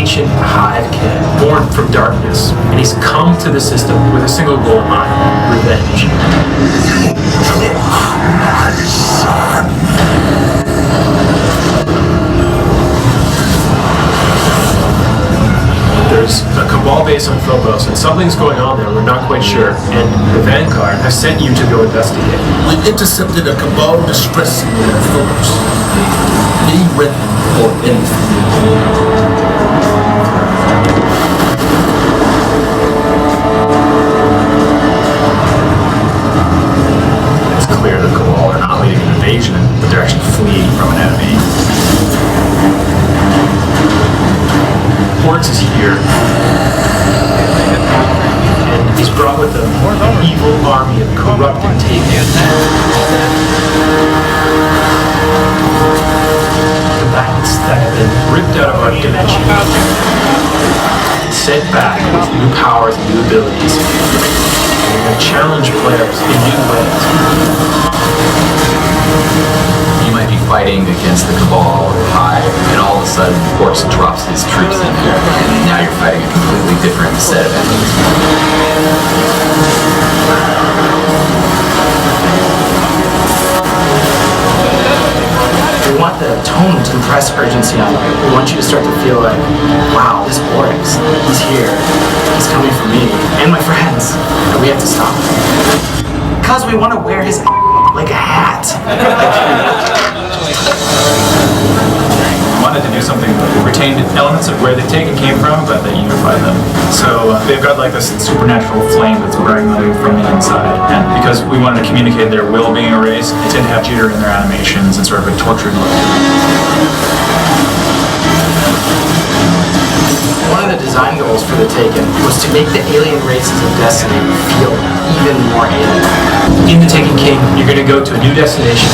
ancient hive kid born from darkness, and he's come to the system with a single goal in mind: revenge. There's a Cabal base on Phobos, and something's going on there. We're not quite sure. And the Vanguard has sent you to go investigate. We intercepted a Cabal distress signal at Phobos. Be ready for anything. It's clear that Cabal are not leading an invasion, but they're actually fleeing from an enemy. Hortz is here, and he's brought with him an evil army of corrupted Taken. Combatants that have been ripped out of our dimension, sent back with new powers and new abilities, and they're going to challenge players in new ways. You might be fighting against the Cabal or Hive, and all of a sudden Hortz drops his troops in here, and now you're fighting a completely different set of enemies. We want the tone to impress urgency on you. We want you to start to feel like, wow, this Oryx, he's here. He's coming for me and my friends, and we have to stop him. Because we want to wear his like a hat. We wanted to do something that retained elements of where the Taken came from, but that unified them. So they've got like this supernatural flame that's burning them from the inside. And because we wanted to communicate their will being erased, they tend to have jitter in their animations and sort of a tortured look. One of the design goals for the Taken was to make the alien races of Destiny feel even more alien. In the Taken King, you're going to go to a new destination.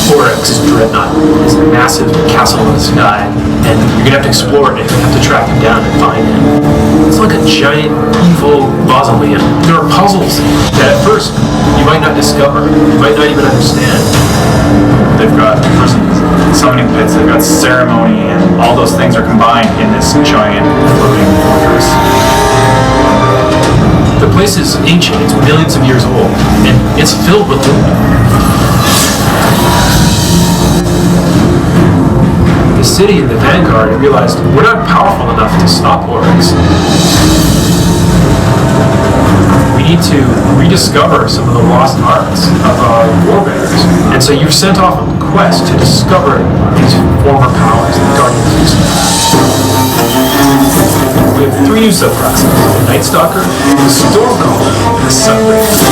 Oryx Dreadnought is a massive castle in the sky, and you're going to have to explore it, and you have to track him down and find him. It's like a giant, evil mausoleum. There are puzzles that at first you might not discover, you might not even understand. They've got prisons, summoning pits, they've got ceremony, and all those things are combined in this giant floating fortress. The place is ancient, it's millions of years old, and it's filled with loot. The city and the Vanguard realized we're not powerful enough to stop Oryx. We need to rediscover some of the lost arts of our forebears. And so you've sent off a quest to discover these former powers, the Guardians of Space. We have 3 new subclasses: the Night Stalker, the Stormcaller, and the Sunbreaker.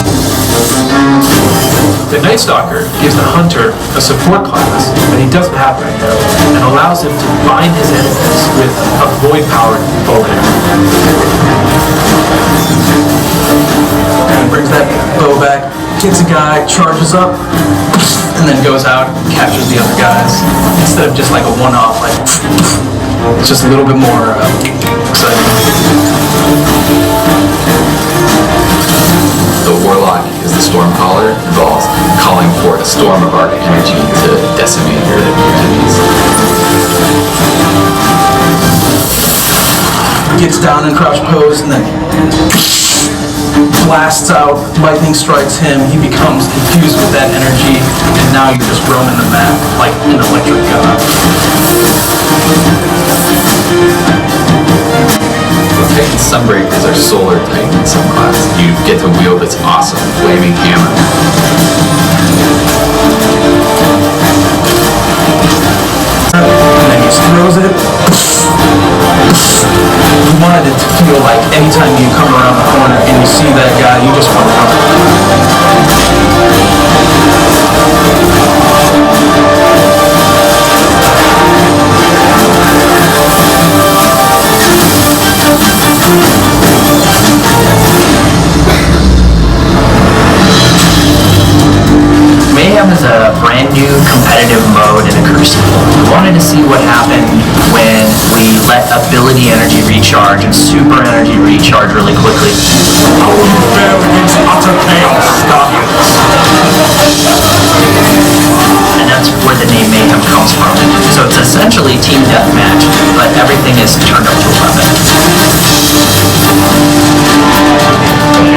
The Night Stalker gives the Hunter a support class that he doesn't have right now, and allows him to bind his enemies with a void-powered bow and And brings that bow back, gets a guy, charges up, and then goes out and captures the other guys. Instead of just like a one-off, like it's just a little bit more exciting. The Warlock is the Stormcaller, involves calling forth a storm of arc energy to decimate your enemies. Gets down in crouch pose and then blasts out, lightning strikes him, he becomes infused with that energy, and now you're just roaming the map like an electric god. Titan Sunbreakers are solar Titan subclass. You get to wield its awesome flaming hammer. And then he just throws it. You wanted it to feel like anytime you come around the corner and you see that guy, you just want to run. Mayhem is a brand new competitive mode in a Crucible. We wanted to see what happened when we let ability energy recharge and super energy recharge really quickly. How will you fare against utter chaos, Guardians? And that's where the name Mayhem comes from. So it's essentially essentially team deathmatch, but everything is turned up to 11.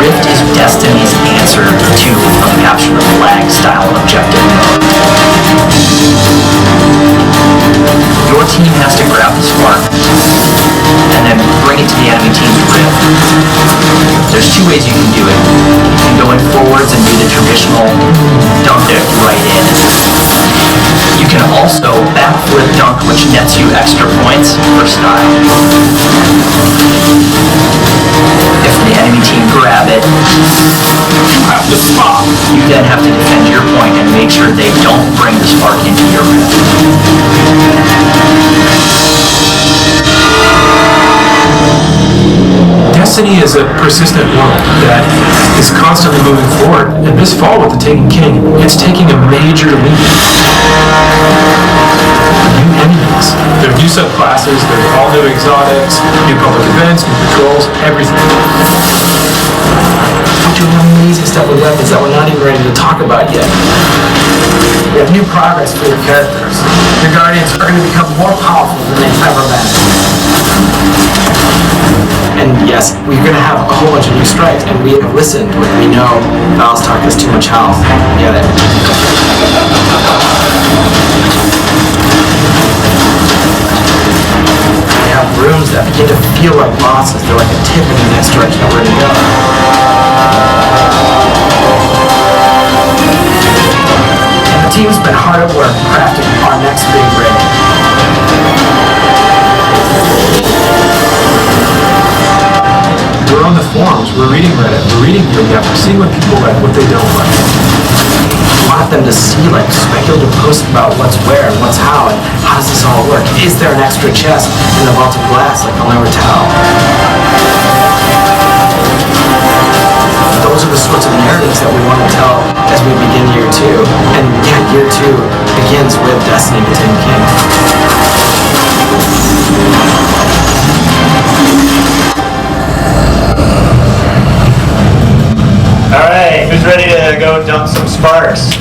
Rift is Destiny's answer to a capture the flag style objective mode. Your team has to grab the spark and then bring it to the enemy team's rift. There's two ways you can do it. You can go in forwards and do the traditional dunk it right in. You can also backflip dunk, which nets you extra points for style. If the enemy team grab it, you have to stop. You then have to defend your point and make sure they don't bring the spark into your rift. Destiny is a persistent world that is constantly moving forward, and this fall with the Taken King, it's taking a major leap. New enemies, there are new subclasses, there are all new exotics, new public events, new patrols, everything. We're doing amazing stuff with weapons that we're not even ready to talk about yet. We have new progress for your characters. Your guardians are going to become more powerful than they've ever been. And yes, we're going to have a whole bunch of new strikes, and we have listened when we know Valstalk has too much health. Get it. We have rooms that begin to feel like bosses. They're like a tip in the next direction of where to go. And the team's been hard at work crafting our next big raid. We're on the forums, we're reading Reddit, we're reading Yap, we're seeing what people like, what they don't like. We want them to see like speculative posts about what's where and what's how and how does this all work. Is there an extra chest in the Vault of Glass? Like I'll never tell. Those are the sorts of narratives that we want to tell as we begin year 2. And yeah, year 2 begins with Destiny the Taken King. Alright, who's ready to go dunk some sparks?